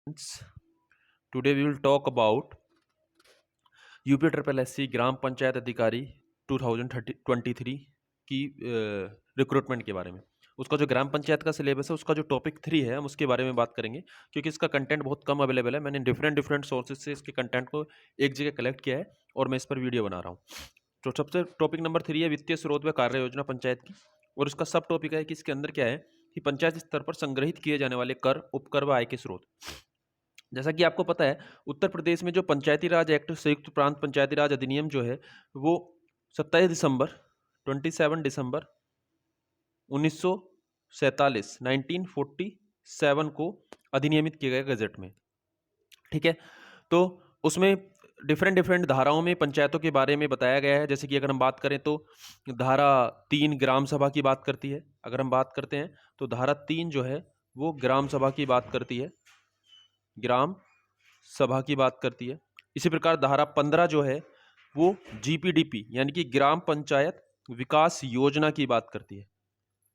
Today we will talk about UPSSC ग्राम पंचायत अधिकारी 2023 की recruitment के बारे में। उसका जो ग्राम पंचायत का सिलेबस है, उसका जो टॉपिक 3 है, हम उसके बारे में बात करेंगे, क्योंकि इसका कंटेंट बहुत कम अवेलेबल है। मैंने डिफरेंट सोर्सेज से इसके कंटेंट को एक जगह कलेक्ट किया है और मैं इस पर वीडियो बना रहा हूँ। तो सबसे टॉपिक नंबर 3 है वित्तीय स्रोत व कार्य योजना पंचायत की, और उसका सब टॉपिक है कि इसके अंदर क्या है कि पंचायत स्तर पर संग्रहित किए जाने वाले कर, उपकर व आय के स्रोत। जैसा कि आपको पता है, उत्तर प्रदेश में जो पंचायती राज एक्ट, संयुक्त प्रांत पंचायती राज अधिनियम जो है, वो 27 दिसंबर 1947 को अधिनियमित किया गया गजट में। ठीक है, तो उसमें डिफरेंट धाराओं में पंचायतों के बारे में बताया गया है। जैसे कि अगर हम बात करें तो धारा 3 ग्राम सभा की बात करती है। अगर हम बात करते हैं तो धारा 3 जो है वो ग्राम सभा की बात करती है, ग्राम सभा की बात करती है। इसी प्रकार धारा 15 जो है वो GPDP यानी कि ग्राम पंचायत विकास योजना की बात करती है,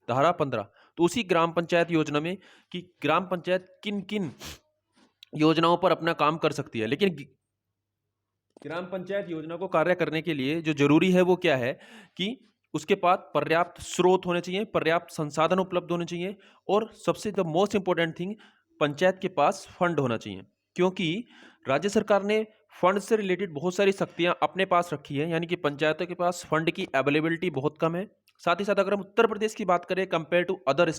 धारा 15। तो उसी ग्राम पंचायत योजना में कि ग्राम पंचायत किन किन योजनाओं पर अपना काम कर सकती है। लेकिन ग्राम पंचायत योजना को कार्य करने के लिए जो जरूरी है वो क्या है कि उसके पास पर्याप्त स्रोत होने चाहिए, पर्याप्त संसाधन उपलब्ध होने चाहिए, और सबसे the most important thing, panchayat के पास फंड होना चाहिए। क्योंकि राज्य सरकार ने फंड से रिलेटेड बहुत सारी शक्तियां अपने पास रखी है, यानी कि पंचायतों के पास फंड की अवेलेबिलिटी बहुत कम है। साथ ही साथ अगर हम उत्तर प्रदेश की बात करें कंपेयर टू अदर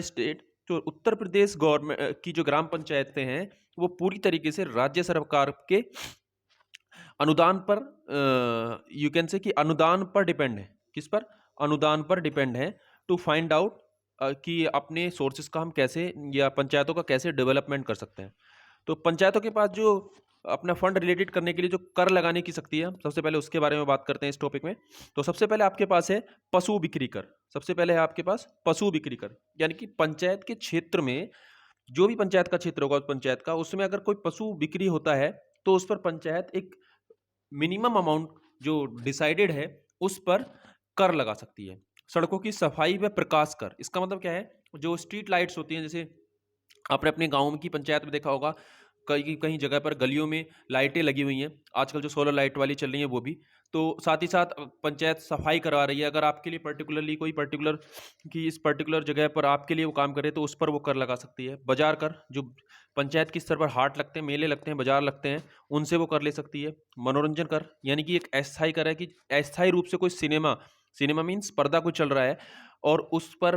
स्टेट, तो उत्तर प्रदेश गवर्नमेंट की जो ग्राम पंचायतें हैं वो पूरी तरीके से राज्य सरकार के अनुदान पर, यू कैन से कि अनुदान पर डिपेंड है। किस पर? अनुदान पर डिपेंड है टू फाइंड आउट कि अपने सोर्सेज का हम कैसे या पंचायतों का कैसे डेवलपमेंट कर सकते हैं। तो पंचायतों के पास जो अपना फंड रिलेटेड करने के लिए जो कर लगाने की शक्ति है, सबसे पहले उसके बारे में बात करते हैं इस टॉपिक में। तो सबसे पहले आपके पास है पशु बिक्री कर। सबसे पहले है आपके पास पशु बिक्री कर, यानी कि पंचायत के क्षेत्र में जो भी पंचायत का क्षेत्र होगा, पंचायत का, उसमें अगर कोई पशु बिक्री होता है तो उस पर पंचायत एक मिनिमम अमाउंट जो डिसाइडेड है उस पर कर लगा सकती है। सड़कों की सफाई व प्रकाश कर, इसका मतलब क्या है, जो स्ट्रीट लाइट्स होती हैं, जैसे आपने अपने गांव की पंचायत में देखा होगा, कहीं कहीं जगह पर गलियों में लाइटें लगी हुई हैं, आजकल जो सोलर लाइट वाली चल रही हैं वो भी। तो साथ ही साथ पंचायत सफाई करवा रही है। अगर आपके लिए पर्टिकुलरली कोई पर्टिकुलर कि इस पर्टिकुलर जगह पर आपके लिए वो काम करे तो उस पर वो कर लगा सकती है। बाजार कर, जो पंचायत के स्तर पर हाट लगते हैं, मेले लगते हैं, बाजार लगते हैं, उनसे वो कर ले सकती है। मनोरंजन कर, यानी कि एक अस्थायी कर है कि अस्थायी रूप से कोई सिनेमा मीन्स पर्दा कोई चल रहा है और उस पर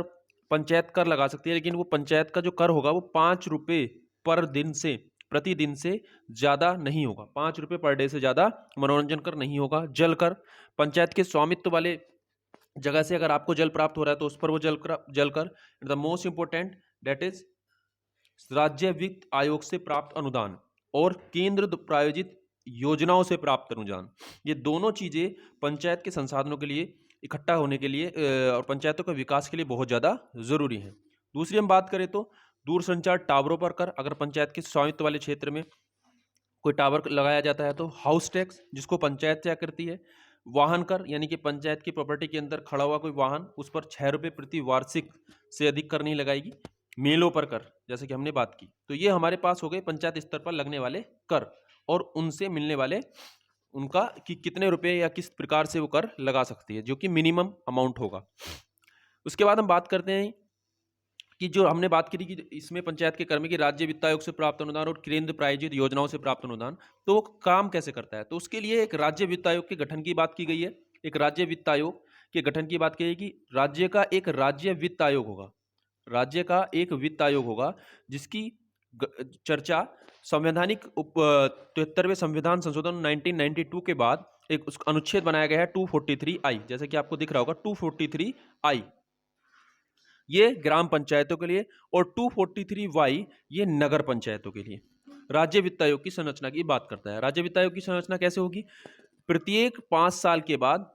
पंचायत कर लगा सकती है। लेकिन वो पंचायत का जो कर होगा वो 5 रुपये पर दिन से, प्रतिदिन से ज्यादा नहीं होगा। 5 रुपये पर डे से ज्यादा मनोरंजन कर नहीं होगा। जल कर, पंचायत के स्वामित्व वाले जगह से अगर आपको जल प्राप्त हो रहा है तो उस पर वो जल कर। The most important that is राज्य वित्त आयोग से प्राप्त अनुदान और केंद्र प्रायोजित योजनाओं से प्राप्त अनुदान। ये दोनों चीजें पंचायत के संसाधनों के लिए इकट्ठा होने के लिए और पंचायतों के विकास के लिए बहुत ज्यादा जरूरी है। दूसरी हम बात करें तो दूरसंचार टावरों पर कर। अगर पंचायत के स्वामित्व वाले क्षेत्र में कोई टावर लगाया जाता है तो हाउस टैक्स, जिसको पंचायत तय करती है। वाहन कर, यानी कि पंचायत की प्रॉपर्टी के अंदर खड़ा हुआ कोई वाहन, उस पर 6 रुपये प्रति वार्षिक से अधिक कर नहीं लगाएगी। मेलों पर कर, जैसे कि हमने बात की। तो ये हमारे पास हो गए पंचायत स्तर पर लगने वाले कर और उनसे मिलने वाले उनका कि कितने रुपए या किस प्रकार से वो कर लगा सकती है, जो कि मिनिमम अमाउंट होगा। उसके बाद हम बात करते हैं कि जो हमने बात की थी कि इसमें पंचायत के कर में कि राज्य वित्त आयोग से प्राप्त अनुदान और केंद्र प्रायोजित योजनाओं से प्राप्त अनुदान, तो वो काम कैसे करता है। तो उसके लिए एक राज्य वित्त आयोग के गठन की बात की गई है। एक राज्य वित्त आयोग के गठन की बात की गई कि राज्य का एक राज्य वित्त आयोग होगा, राज्य का एक वित्त आयोग होगा, जिसकी चर्चा संवैधानिक 73वें संविधान संशोधन 1992 के बाद एक अनुच्छेद बनाया गया है 243I, जैसे कि आपको दिख रहा होगा 243I, ये ग्राम पंचायतों के लिए, और 243Y ये नगर पंचायतों के लिए। राज्य वित्त आयोग की संरचना की बात करता है। राज्य वित्त आयोग की संरचना कैसे होगी? प्रत्येक 5 साल के बाद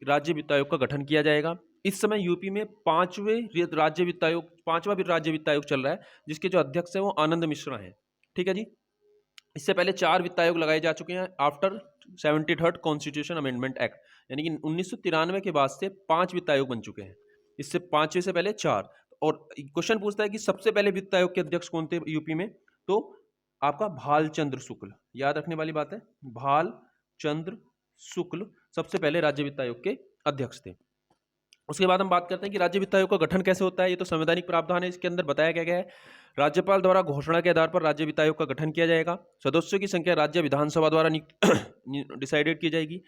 राज्य वित्त आयोग का गठन किया जाएगा। इस समय यूपी में 5वां राज्य वित्त आयोग चल रहा है, जिसके जो अध्यक्ष हैं वो आनंद मिश्रा हैं। ठीक है जी। इससे पहले 4 वित्त आयोग लगाए जा चुके हैं after 73rd constitution amendment act, यानी कि 1993 के बाद से 5 वित्त आयोग बन चुके हैं। इससे 5वें से पहले 4। और क्वेश्चन पूछता है कि सबसे पहले वित्त आयोग के अध्यक्ष कौन थे यूपी में, तो आपका भालचंद्र शुक्ल, याद रखने वाली बात है, भालचंद्र शुक्ल सबसे पहले राज्य वित्त आयोग के अध्यक्ष थे। उसके बाद हम बात करते हैं कि राज्य वित्त आयोग का गठन कैसे होता है। ये तो संवैधानिक प्रावधान है, इसके अंदर बताया गया है राज्यपाल द्वारा घोषणा के आधार पर राज्य वित्त आयोग का गठन किया जाएगा। सदस्यों की संख्या राज्य विधानसभा द्वारा डिसाइडेड की जाएगी।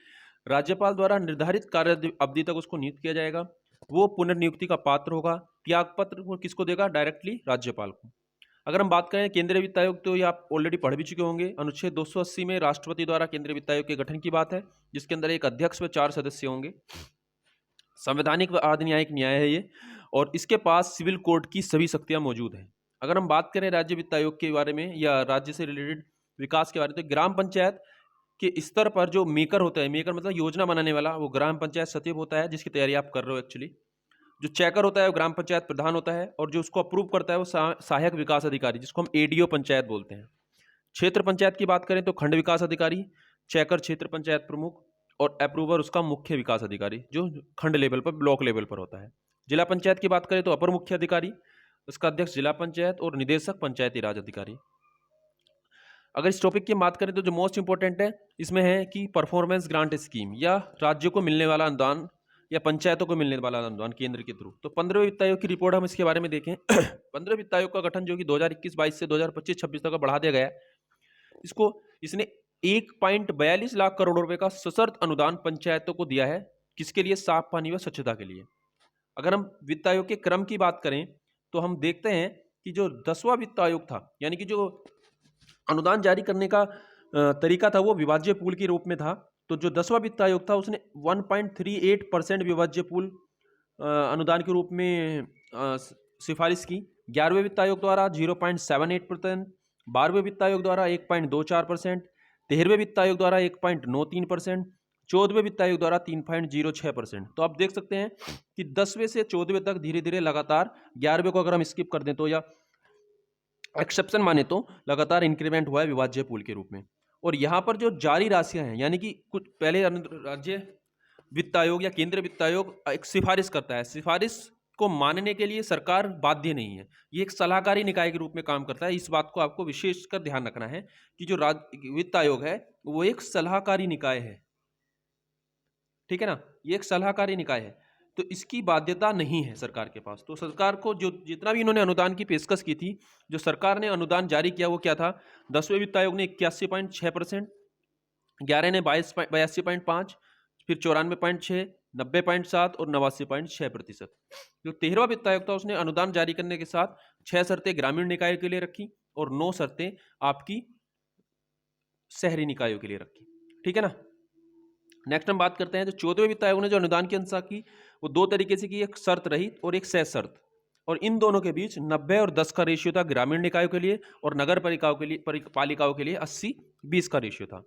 राज्यपाल द्वारा निर्धारित कार्य अवधि तक उसको नियुक्त किया जाएगा। वो पुनर्नियुक्ति का पात्र होगा। त्यागपत्र वो किसको देगा, डायरेक्टली राज्यपाल को। अगर हम बात करें केंद्रीय वित्त आयोग, तो ये आप ऑलरेडी पढ़ भी चुके होंगे। अनुच्छेद 280 में राष्ट्रपति द्वारा केंद्रीय वित्त आयोग के गठन की बात है, जिसके अंदर एक अध्यक्ष व 4 सदस्य होंगे। संवैधानिक व आधिन्यायिक न्याय है ये, और इसके पास सिविल कोड की सभी शक्तियां मौजूद हैं। अगर हम बात करें राज्य वित्त आयोग के बारे में या राज्य से रिलेटेड विकास के बारे में, तो ग्राम पंचायत के स्तर पर जो मेकर होता है, मेकर मतलब योजना बनाने वाला, वो ग्राम पंचायत सचिव होता है, जिसकी तैयारी आप कर रहे हो एक्चुअली। जो चेकर होता है वो ग्राम पंचायत प्रधान होता है, और जो उसको अप्रूव करता है वो सहायक विकास अधिकारी, जिसको हम एडीओ पंचायत बोलते हैं। क्षेत्र पंचायत की बात करें तो खंड विकास अधिकारी, चेकर क्षेत्र पंचायत प्रमुख, और अप्रूवर उसका मुख्य विकास अधिकारी, जो खंड लेवल पर, ब्लॉक लेवल पर होता है। जिला पंचायत की बात करें तो अपर मुख्य अधिकारी, उसका अध्यक्ष जिला पंचायत, और निदेशक पंचायती राज अधिकारी। अगर इस टॉपिक की बात करें तो जो मोस्ट इंपॉर्टेंट है इसमें है कि परफॉर्मेंस ग्रांट स्कीम, या राज्यों को मिलने वाला अनुदान या पंचायतों को मिलने वाला अनुदान केंद्र के थ्रू। तो 15वें वित्त आयोग की रिपोर्ट हम इसके बारे में देखें। 15वें वित्त आयोग का गठन जो कि 2021-22 से 2025-26 तक बढ़ा दिया गया है, इसने 1.42 लाख करोड़ रुपए का सशर्त अनुदान पंचायतों को दिया है। किसके लिए, साफ पानी व स्वच्छता के लिए। अगर हम वित्त आयोग के क्रम की बात करें तो हम देखते हैं कि जो 10वां वित्त आयोग था, यानी कि जो अनुदान जारी करने का तरीका था वो विभाज्य पूल के रूप में था। तो जो 10वां वित्त आयोग था उसने 1.38% विभाज्य पूल अनुदान के रूप में सिफारिश की। 11वें वित्त आयोग द्वारा 0.78%, 12वें वित्त आयोग द्वारा 1.24%, 13वें वित्त आयोग द्वारा 1.93%, 14वें वित्त आयोग द्वारा 3.06%। तो आप देख सकते हैं कि 10वें से 14वें तक धीरे धीरे लगातार, 11वें को अगर हम स्किप कर दें तो या एक्सेप्शन माने तो लगातार इंक्रीमेंट हुआ है विभाज्य पूल के रूप में। और यहाँ पर जो जारी राशियां हैं, यानी कि कुछ पहले राज्य वित्त आयोग या केंद्रीय वित्त आयोग एक सिफारिश करता है, सिफारिश को मानने के लिए सरकार बाध्य नहीं है, ये एक सलाहकारी निकाय के रूप में काम करता है। इस बात को आपको विशेषकर ध्यान रखना है कि जो वित्त आयोग है वो एक सलाहकारी निकाय है, ठीक है ना, ये एक सलाहकारी निकाय है, तो इसकी बाध्यता नहीं है सरकार के पास। तो सरकार को जो जितना भी इन्होंने अनुदान की पेशकश की थी, जो सरकार ने अनुदान जारी किया वो क्या था, 10वें वित्त आयोग ने 81.6%, 11 ने 82.5, फिर 94.6, 90.7 और 89.6%। जो 13वां वित्त आयोग था उसने अनुदान जारी करने के साथ 6 शर्तें ग्रामीण निकायों के लिए रखी और 9 शर्तें आपकी शहरी निकायों के लिए रखी, ठीक है ना। नेक्स्ट हम बात करते हैं जो 14वें वित्त आयोग ने जो अनुदान की अनुशंसा की वो 2 तरीके से की, एक शर्त रहित और एक सह शर्त, और इन दोनों के बीच 90 और 10 का रेशियो था ग्रामीण निकायों के लिए, और नगर पालिकाओं के लिए 80-20 का रेशियो था।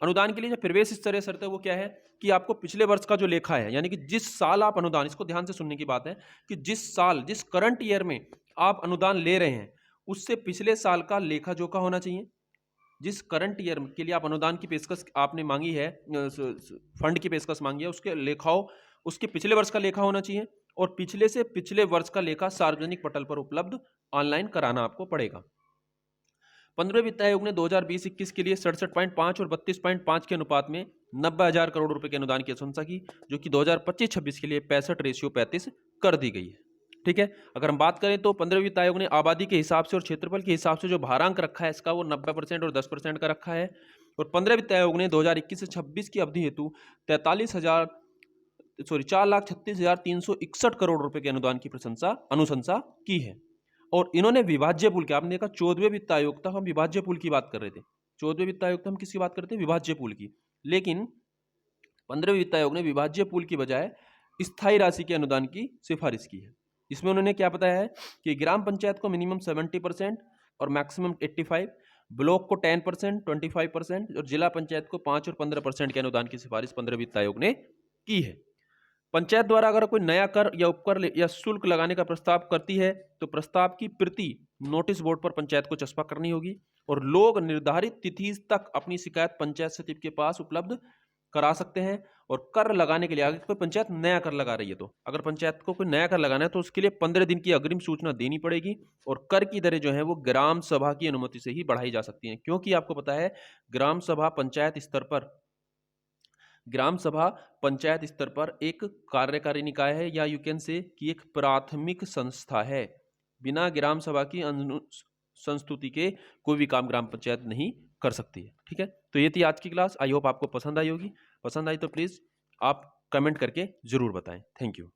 अनुदान के लिए जो प्रवेश स्तरीय शर्त है वो क्या है कि आपको पिछले वर्ष का जो लेखा है, यानी कि जिस साल आप अनुदान, इसको ध्यान से सुनने की बात है कि जिस साल, जिस करंट ईयर में आप अनुदान ले रहे हैं उससे पिछले साल का लेखा जोखा होना चाहिए। जिस करंट ईयर के लिए आप अनुदान की पेशकश आपने मांगी है, फंड की पेशकश मांगी है, उसके लेखाओं, उसके पिछले वर्ष का लेखा होना चाहिए, और पिछले से पिछले वर्ष का लेखा सार्वजनिक पटल पर उपलब्ध ऑनलाइन कराना आपको पड़ेगा। 15वें वित्त आयोग ने 2020-21 के लिए 67.5 और 32.5 के अनुपात में 90,000 करोड़ रुपए के अनुदान की अनुशंसा की, जो कि 2025-26 के लिए 65/35 कर दी गई है, ठीक है। अगर हम बात करें तो 15वें वित्त आयोग ने आबादी के हिसाब से और क्षेत्रफल के हिसाब से जो भारांक रखा है इसका वो 90% और 10% का रखा है। और 15वें वित्त आयोग ने 2021 से 26 की अवधि हेतु 4,36,361 करोड़ रुपए के अनुदान की अनुशंसा की है। और इन्होंने विभाज्य पूल के, आपने देखा 14वें वित्त आयोग तक हम विभाज्य पूल की बात कर रहे थे, 14वें वित्त आयोग तक हम किसकी बात करते हैं, विभाज्य पूल की, लेकिन 15वें वित्त आयोग ने विभाज्य पूल की बजाय स्थायी राशि के अनुदान की सिफारिश की है। इसमें उन्होंने क्या बताया है कि ग्राम पंचायत को मिनिमम 70% और मैक्सिमम 85%, ब्लॉक को 10%, 25% और जिला पंचायत को 5 और 15% के अनुदान की सिफारिश 15वें वित्त आयोग ने की है। पंचायत द्वारा अगर कोई नया कर या उपकर या शुल्क लगाने का प्रस्ताव करती है तो प्रस्ताव की प्रति नोटिस बोर्ड पर पंचायत को चस्पा करनी होगी, और लोग निर्धारित तिथि तक अपनी शिकायत पंचायत सचिव के पास उपलब्ध करा सकते हैं। और कर लगाने के लिए, अगर कोई पंचायत नया कर लगा रही है, तो अगर पंचायत को कोई नया कर लगाना है तो उसके लिए 15 दिन की अग्रिम सूचना देनी पड़ेगी। और कर की दरें जो है वो ग्राम सभा की अनुमति से ही बढ़ाई जा सकती हैं, क्योंकि आपको पता है ग्राम सभा पंचायत स्तर पर, ग्राम सभा पंचायत स्तर पर एक कार्यकारी निकाय है, या यू कैन से कि एक प्राथमिक संस्था है। बिना ग्राम सभा की संस्तुति के कोई भी काम ग्राम पंचायत नहीं कर सकती है। ठीक है, तो ये थी आज की क्लास। आई होप आपको पसंद आई होगी। पसंद आई तो प्लीज आप कमेंट करके जरूर बताएं। Thank you.